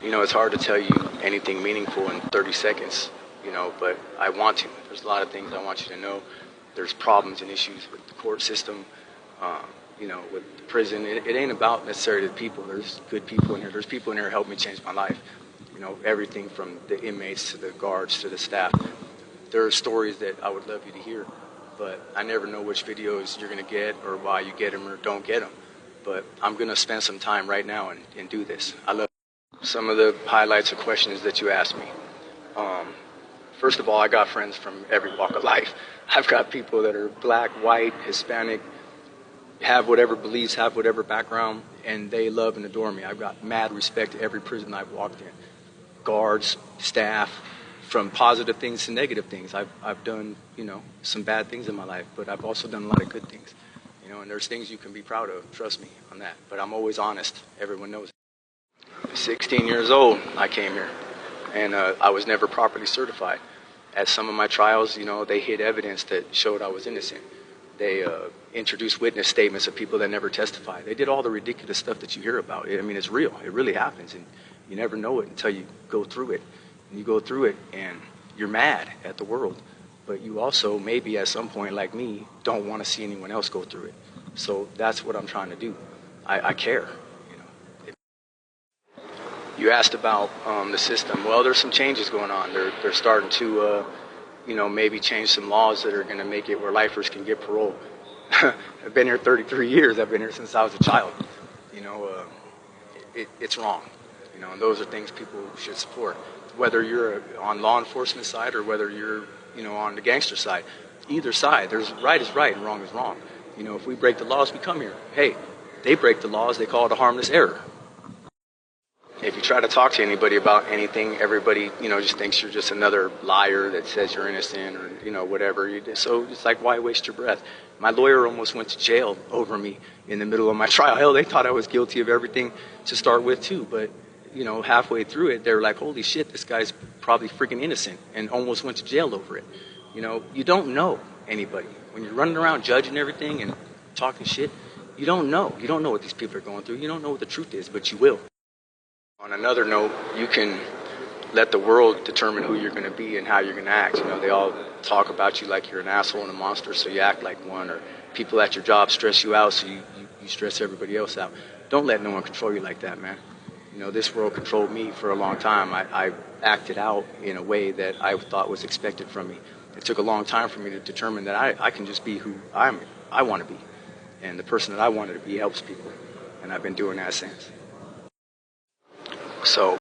You know, it's hard to tell you anything meaningful in 30 seconds, you know, but I want to. There's a lot of things I want you to know. There's problems and issues with the court system, you know, with the prison. It ain't about necessarily the people. There's good people in here. There's people in here who helped me change my life. You know, everything from the inmates to the guards to the staff. There are stories that I would love you to hear, but I never know which videos you're going to get or why you get them or don't get them. But I'm going to spend some time right now and do this. I love some of the highlights of questions that you asked me. First of all, I got friends from every walk of life. I've got people that are black, white, Hispanic, have whatever beliefs, have whatever background, and they love and adore me. I've got mad respect to every prison I've walked in. Guards, staff, from positive things to negative things. I've done, you know, some bad things in my life, but I've also done a lot of good things. You know, and there's things you can be proud of, trust me on that. But I'm always honest. Everyone knows it. 16 years old, I came here, and I was never properly certified. At some of my trials, you know, they hid evidence that showed I was innocent. They introduced witness statements of people that never testified. They did all the ridiculous stuff that you hear about. I mean, it's real. It really happens, and you never know it until you go through it. And you go through it, and you're mad at the world. But you also, maybe at some point, like me, don't want to see anyone else go through it. So that's what I'm trying to do. I care. You asked about the system. Well, there's some changes going on. They're starting to, you know, maybe change some laws that are going to make it where lifers can get parole. I've been here 33 years. I've been here since I was a child. You know, it's wrong. You know, and those are things people should support. Whether you're on law enforcement side or whether you're, you know, on the gangster side, either side, there's right is right and wrong is wrong. You know, if we break the laws, we come here. Hey, they break the laws. They call it a harmless error. If you try to talk to anybody about anything, everybody, you know, just thinks you're just another liar that says you're innocent or, you know, whatever. So it's like, why waste your breath? My lawyer almost went to jail over me in the middle of my trial. Hell, they thought I was guilty of everything to start with, too. But, you know, halfway through it, they were like, holy shit, this guy's probably freaking innocent, and almost went to jail over it. You know, you don't know anybody. When you're running around judging everything and talking shit, you don't know. You don't know what these people are going through. You don't know what the truth is, but you will. On another note, you can let the world determine who you're going to be and how you're going to act. You know, they all talk about you like you're an asshole and a monster, so you act like one. Or people at your job stress you out, so you stress everybody else out. Don't let no one control you like that, man. You know, this world controlled me for a long time. I acted out in a way that I thought was expected from me. It took a long time for me to determine that I can just be who I want to be. And the person that I wanted to be helps people. And I've been doing that since. So